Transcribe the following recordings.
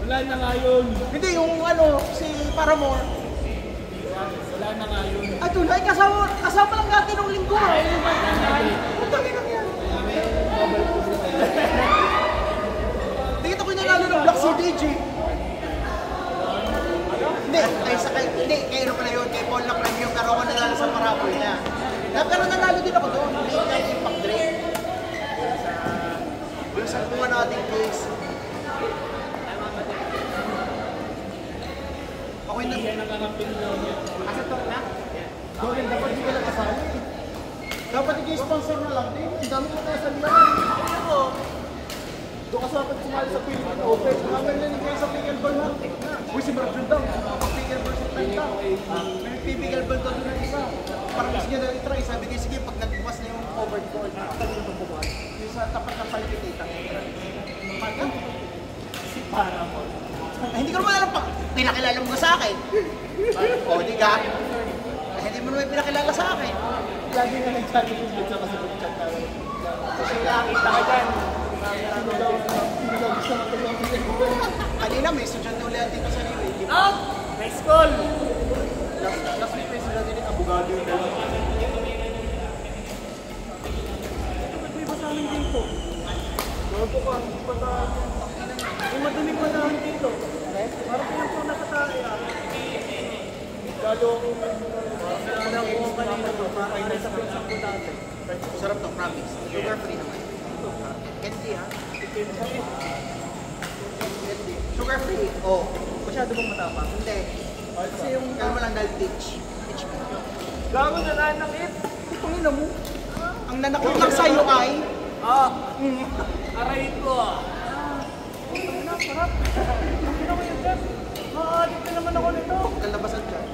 Wala na nga yun. Hindi, yung ano, si Paramore. Wala na nga yun. Ay, tunay, kasama lang natin nung linggo. Putangin lang yan. Dito ko nanalo ng Black Sea DJ. Hindi, kay ano pala yun, kay Paul na premium, pero ako nanalo sa parabol niya. Pero nanalo din ako doon, late night impact Drake. Yung sa bunga nating case. Okay na. Yan ang kakampin doon. Asa to na? Doon, dapat hindi ka lang kasali. Dapat i-sponsor na lang din. Ang dami mo na sa liyan. Doon ka dapat sumali sa Philippine Open. Namin na kayo sa pickleball na. Uy, si Marjun daw. Pickleball sa Tenta. May pickleball daw doon na isa. Parang gusto niya na i-try. Sabi niya, sige, pag nagbukas na yung covered court, nakakali na bubukas. Yung sa tapat ng palpitator. Maga? Si Paramore. Hindi ko naman alam pa. Pinakilala mo ka sa akin. O, di ka? Hindi mo naman pinakilala sa akin. Lagi nga nag-chat yung video kasi mag-chat tayo. Kasi nakakita ka dyan. Kanina may estudyante ulit dito sa Niwe. Out! High school! Last week may estudyante din, abogado yung dalawa. May basahin dito. Bago ka, basahin. May madaling basahin dito. Parang pinang po nakatae ah. Lalo akong nakuha kanina to. Parang ay nasa pinsang ko dati. Sarap to, promise. Sugar free naman. Candy ha? Sugar free? Oo. Masyado bang matapang? Hindi. Kasi yung kalma lang dahil teach. Teach mo. Gago na nanakit! Pangina mo. Ang nanakit lang sa'yo ay... Aray ko ah! Sarap. Hindi na ko yung dyan. Maaadit na naman ako nito. Lalabasan dyan.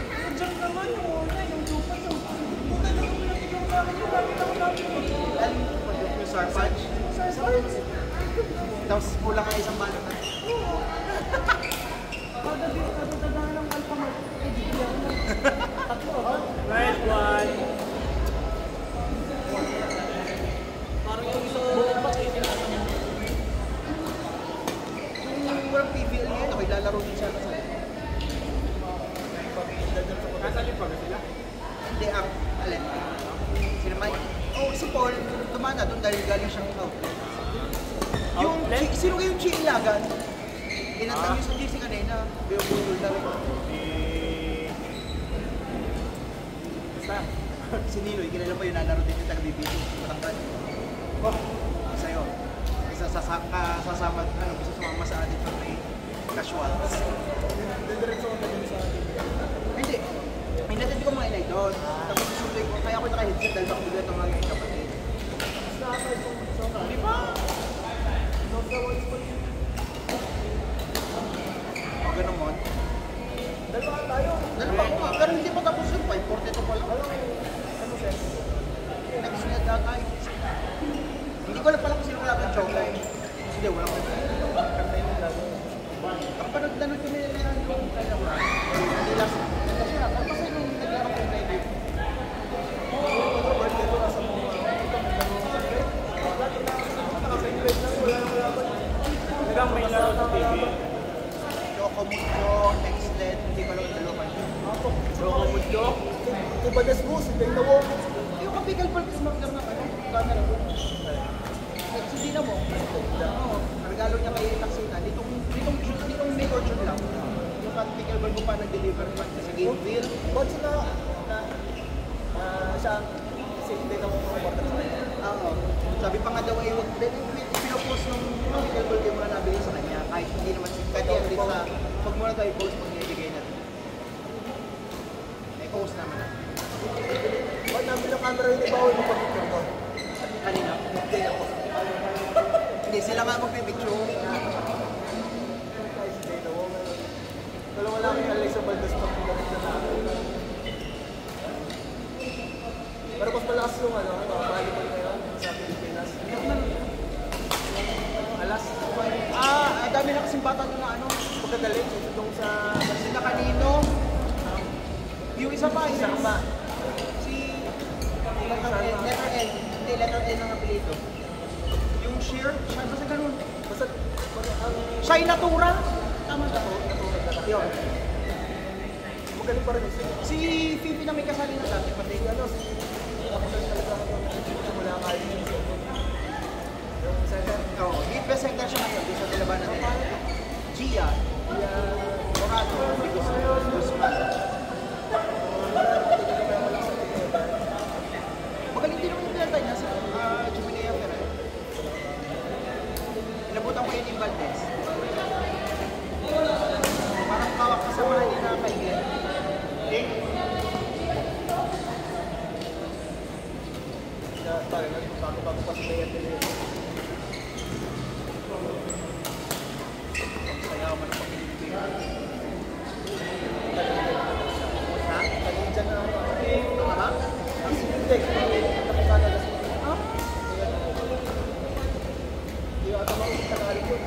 Yung dyan naman, yung una, yung lupa. Puta na naman natin yung bakit yung bakit ako natin. Lalim ko pa yung sarpage. Sarpage? Tapos kulang ka isang balot na. Kadadahan ng alphamart. Tatlo. Red one! Parang yung isang buong bakit. Walang PBL ngayon, ako'y lalaro din siya kasi. Kasalip pa ba sila? Hindi, ang alin. Sino Mike? Oh, si Paul, tumana doon dahil galing siyang outlet. Yung, sino kayong Chilagan? Inantang niyo sa GC kanina, Beobudol na rin. Basta, si Niloy, kilala pa yung nalaro din yung taga-BBT, matangkad. Oh, sa'yo. Sasama, gusto sumama sa atin pag may casuals. Diretso ko na din sa atin. Hindi. May natindi ko mga inay doon. Tapos susunod ko, kaya ako naka-headset dahil baka bigla itong mga kapatid. Mas nakakay ko sa mga. Hindi pa? O, ganun mo. Dalawa tayo. Dalawa ko nga, pero hindi pa tapos yung 542 pa lang. Ano sense? Next na dagay. Hindi ko alam pala kung sino wala kang chocolate. Hindi, wala ko. Kanta yung lalo. Kapag nanood kami nila yung kaya mo. Hindi lang. Kanta siya. Tapos ay nung naglaro ko yung live. Birthday ko nasa mga. Hanggang may laro sa TV. Chocomundo, Nextlet, hindi ko alam yung dalawa. Chocomundo? Ibadas mo, si Dana Wong. Yung kapigal pa rin smartler na kayo. Camera ko. Hindi na mo. Oo. Regalo niya kay Taxina. Ditong May or June lang. Yung kapigal pa ko pa nag-deliver pa sa Gameville. Ba't sila siya kasi hindi na mo kumorta sa kanya? Oo. Sabi pa nga daw ay huwag pinopost nung kapigal pa yung mga nabili sa kanya. Kahit hindi naman kahit yan din sa huwag mo na tayo post pag nilibigay natin. May post naman na. Ba't namin ang camera yung ibawal mo pag-picture ko? Kanina? Hindi ako. Hindi, sila nga magpipicture. Dalawa lang yung Alexa Valdez pag pinamit na namin. Pero mas malakas yung volleyball ngayon sa Pilipinas. Alas. Dami na kasing bata doon na pagkagaling. Itong sa Sina Kanino. Yung isa pa. Si letter N. Hindi, letter N ang apelyido. Yung sheer, siya basta ganun. Basta ang Shai Natura. Tama ba po? Natura. Yun. Magaling pa rin. Si Fifi na may kasali na dati. Pati ano, si... Wala kayo. Yung center. Oo, lead best center siya ngayon. Doon sa nilabanan nila. Gia. Morado. Guzman. Magaling din naman yung pinantay niya sa Jubilea Ferrer. Inabutan ko yun yung Valdez. Parang kawak kasama niya na kailan. Tayo, bago pa si Bayan nila yun. Ang sayaw man ang pag-ibig. Ha? Tagin dyan na ako. Ha? Ang sinundik. Nakasana na siya. Ha? Hindi ako ata mausap na nakalit yun.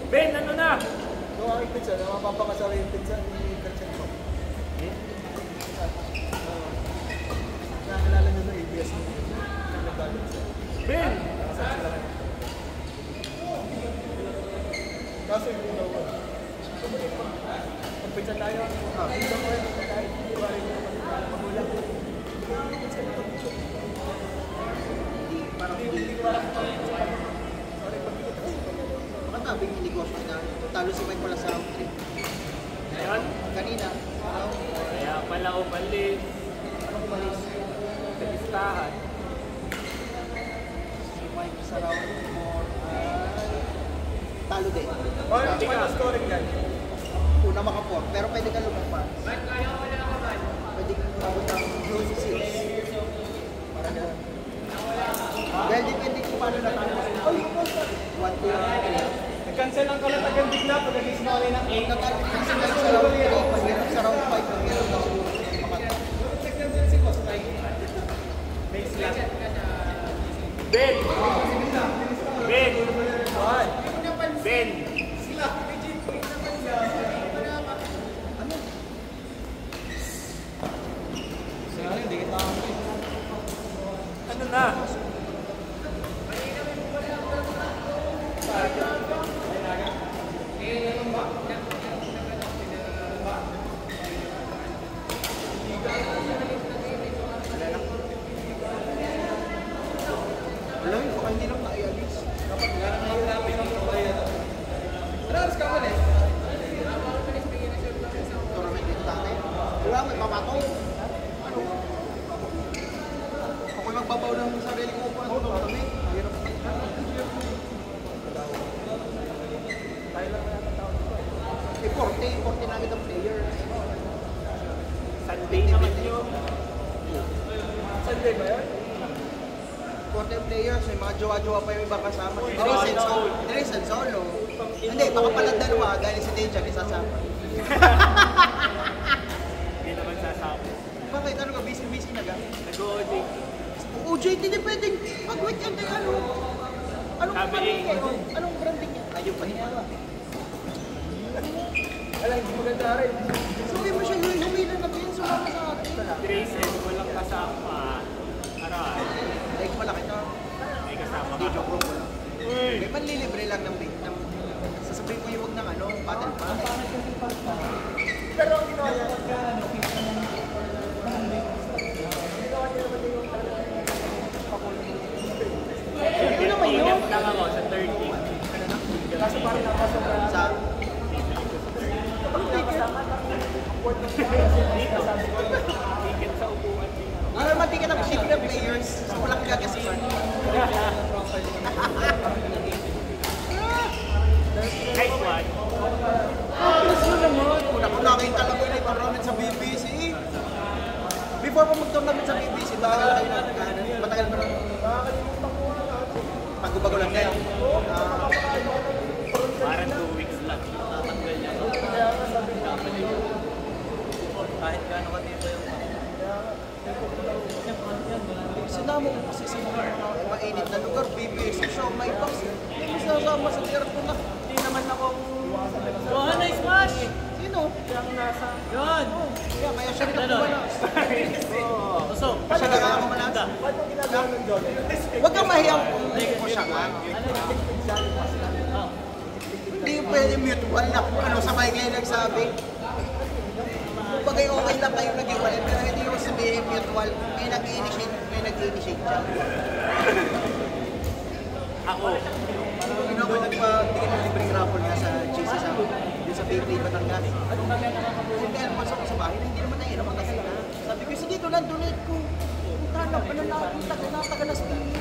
Ben, ano na? Yung aking pizza, namapapakasara yung pizza ni Kerchen ko. Nakakilala nyo na ABS mo. Ben! Kaso yung una ko. Pag-pizza tayo. Pizza ko yun. Kahit hindi ba rin magulang. Parang hindi ko alam. Sorry, pag-pizza. Tabing yung negosyo na talo si Mike wala sa round 3. Ngayon? Kanina. Kaya pala umalis. Ano kumalis? Sa listahan. Si Mike sa round 4 ay talo din. Hindi ka scoring yan. Una maka-4, pero pwede ka lumampas. Pwede ka lumabot ng close 6. Para na. Dahil depende kung paano natalo. Ay, 1-2 lang. Nag-cancel ang kalatagan bigla pag nag-isip na ulit ng 8. Natalo din si Mike sa round 3. Mahirap sa round 5. Mahirap na siguro makatalo. Nag-cancel si Costa. Base lang. Ben! Ben! Ben! Ano na? Alam mo, baka hindi lang naialis. Dapat nga na mahirapin ang kabayan. Ano oras ka ulit? Tournament dito dati. Wala, may pamatong. Ano? Ako'y magbabaw ng sarili ko pa. Ano kami? Hirap. Tayo lang na tao dito. Eh, 40 na agad ang players. Sunday naman yun. Sunday ba yun? 40 players, may mga jowa-jowa pa yung ibang kasama. Dres and Solo. Hindi, baka pala dalawa dahil si Dejan isasama. Hindi naman sasama. Bakit? Ano ka? Busy-busy na ga? Nag-OJ. OJT, hindi pwedeng mag-wait yan tayo. Ano? Anong Sabi branding niya, niya? Anong branding niya? Ayun pa niya. Alam, hindi maganda rin. Sabi mo siya, humilan na din. Sumama sa atin. Trace and walang kasama. Aral. Like malaki to. May kasama Hindi, ka. joke room mo lang. Uy! May panlilibre lang ng sasabihin mo yung huwag ng ano, battle pass. Pero ang ginawa niya, Ano naman yun? ingat lang ako sa 30. Kaso parang napasok na sa... Dito. Ticket sa upuan dito. Ano naman ticket ng shipping ng players? Sa walang gagasipan. Nice one. Gusto naman. Una ko nakita lang yun yung tournament sa BBC. Before pa mag-tournament sa BBC, matagal kayo na. Matagal pa lang. Bago-bago lang din. Parang 2 weeks lang. Tatanggal niya. Kahit gaano ka dito yung Sinama ko kasi sa mga mainit na lugar, BBS, show, may box. Hindi ko sinasama sa tiyarap ko na. Hindi naman ako... Johan, nice smash! Sino? Yung nasa... Yun! Kaya siya nakakuha na. Tusok. Siya nakakuha na. Ba't mo ginagawa ng Johnny? Huwag kang mahiyang kung mo siya ka. Hindi pwede mutual na kung ano sabay kayo nagsabi. Kumbaga okay lang kayo nag-iwalay, pero hindi ko sabihin mutual. May nag-initiate siya. Ako. Ano ko nagpa-bigay ng libreng raffle nga sa GC sa sa Bakery Batangas. Hindi ano mas ako sa bahay, hindi naman nainom ang kasi na. Sabi ko, sige, donate ko. Punta pa na nakatagal na spirit.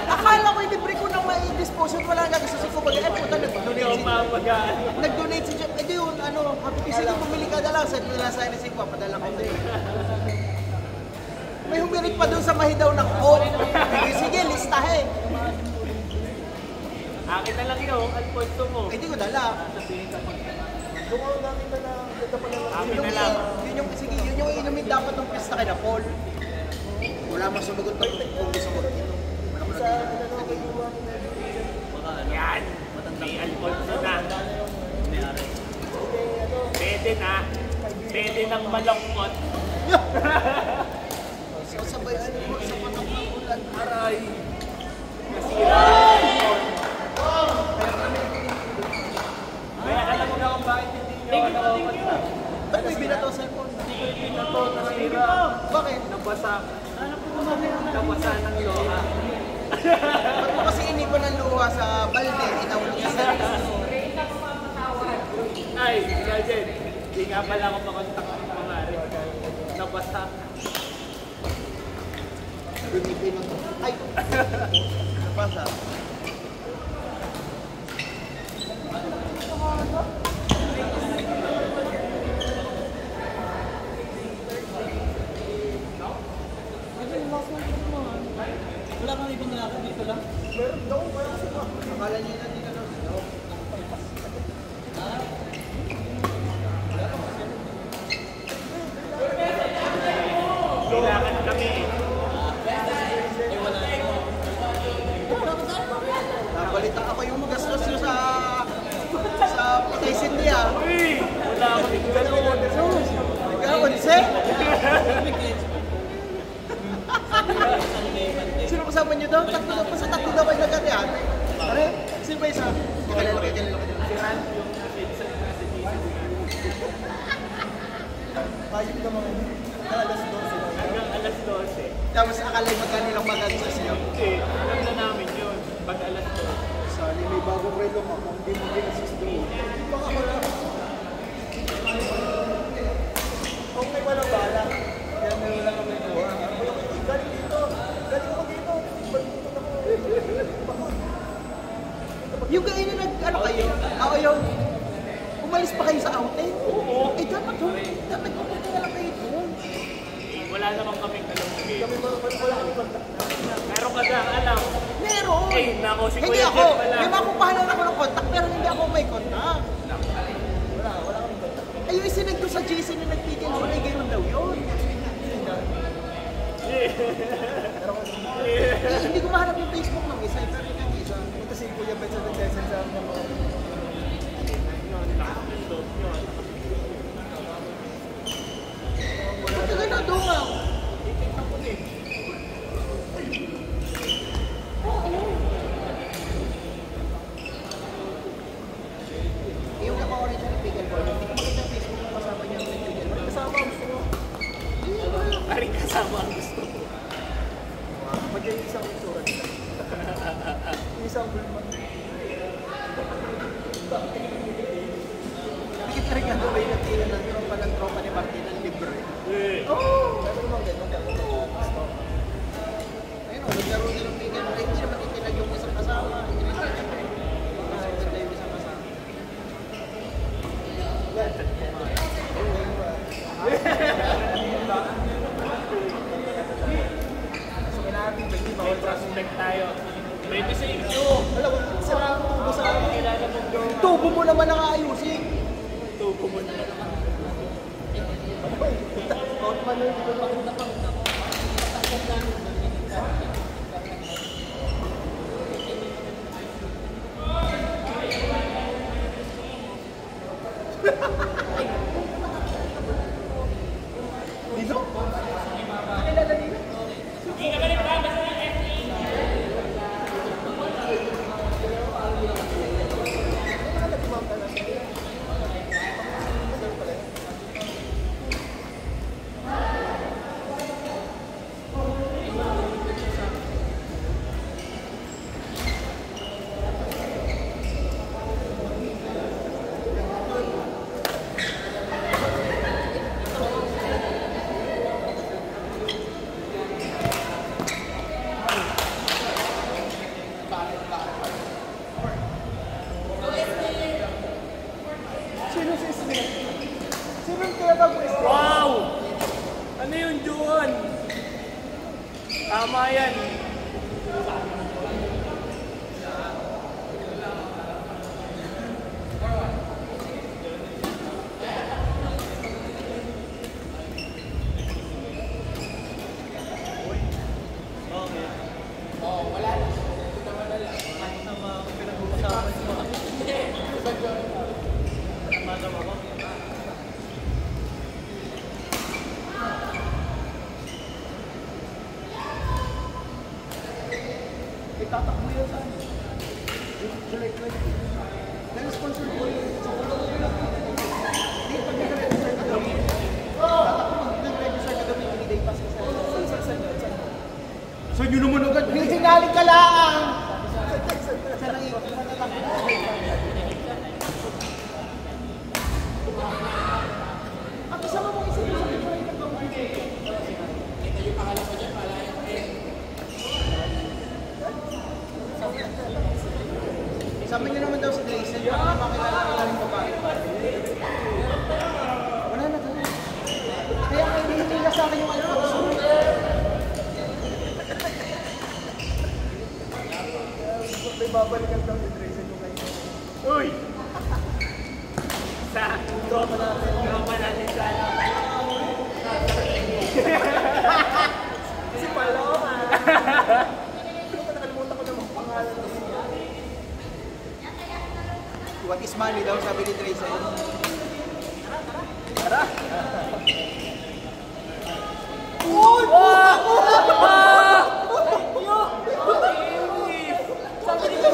Akala ko, libre ko nang mai-dispose yun. Wala nga kasi ko baga. Puta, nag-donate si Jeff. Eh, yun, ano, happy ko, sige, bumili ka na lang. Sabi nila sa NSC, papadala ko din. May humirik pa doon sa mahidaw ng coat. Sige, listahin. Akin na lang yun, Alfonso mo. Hindi ko dala. Doon ako nakita na ganda pa lang. Akin na lang. Sige, yun yung inumin dapat ng pista kay na Paul. Wala mas sumagot pa kung gusto ko. Wala ko Sa na ano kay Juan. Yan. May Alfonso na. Pwede na. Pwede nang malangkot. sabay mo sa patak ng ulan. Aray. Nasira. Kaya alam mo na kung bakit hindi nyo nakakot na. Ba't may binato sa cellphone? Ito, nasira. Bakit? Nabasa. Nabasa ng loha. Ba't mo kasi inipan ng luha sa balde? Inawal niya sa Ay, Gajen. Hindi nga pala ako makontak ng pangari. Nabasa. Lumipin ng... Ay! Nabasa. Wala kang ibang nilakad dito lang. Akala niya na din ano. Kailangan kami. Nabalita ako yung gastos nyo sa Patay Cynthia. Uy! Wala kami gano'n. Nagkakonse? Sino kasama nyo doon? Tatlo daw pa sa tatlo daw kayo nagkatihan. Pare, sino ba isa? Kilala ko. Si Ran yung nasa Tayo ka mga alas 12 lang. hanggang alas 12. Tapos akalay magkano lang magagastos nyo. Okay, alam na namin yun. Pag alas 12. Sali, may bagong relo ka kung hindi mo ginasis doon. Baka wala. Kung may walang bala, yan may wala kang may buha. Galing dito. Galing ako dito. Balbutot ako. Yung kayo na ano kayo? Ako yung umalis pa kayo sa outing? Oo. Eh dapat pumunta na lang kayo doon. Wala namang kaming alam mo. Kami wala kami kontak. Meron ka na alam. Meron! Eh, nako, si Hindi Kuya ako. Jeff pala. May makupahalan ako ng kontak pero hindi ako may kontak. Wala kami kontak. Ay, yung isinag ko sa JC na nagpigil ko, ay gano'n daw yun. Eh, hindi ko mahanap yung Facebook ng isa, pero yung isa. Punta si Kuya Bet sa nag-lesson sa amin ng mga Pagkagay na doon nga. Yung naka-original pigil ko, hindi ko makita yung Facebook na kasama niya yung pigil ko. kasama ang gusto mo. Paring kasama ang gusto ko. Pag yung isang itsura nila. Yung isang bulma. Bakit ka rin nga doon yung natira ng tropa ng tropa ni Martin ng libre? Oo! Meron naman ganun. Ayun o, naglaro din ng pigil ko. Hindi naman itinag yung isang kasama. Hindi naman itinag yung isang kasama. So, kailangan natin hindi bawal sa Prospect tayo. 26 to. alam mo, sarap mo ko sa akin. Kilala mo bro. Tubo mo naman ang ayusin. Tubo mo na. Out man yun, di ko makita pa. yan. Itatakbo yan saan? July 20. Dahil sponsor ko yun. Sa kulong ko yun. Hindi, pag nag-register ka daw. Tatakbo, nag-register ka daw. Hindi day pass ka saan. So yun naman agad. Hindi sinaling ka lang. Saan ang ikot? Ang isa mo mong isipin sa akin. Sabi niyo naman daw si Gleason, baka makilala rin babae. Wala na talaga. Kaya kayo hinihila sa akin yung Alfonso. May babalikan daw si Grayson yung kayo. Uy! Sa tropa natin sa Si Paloma! Nakalimutan ko naman pangalan ko siya. What is money daw, sabi ni Grayson. Tara! Uy! Sabi nito,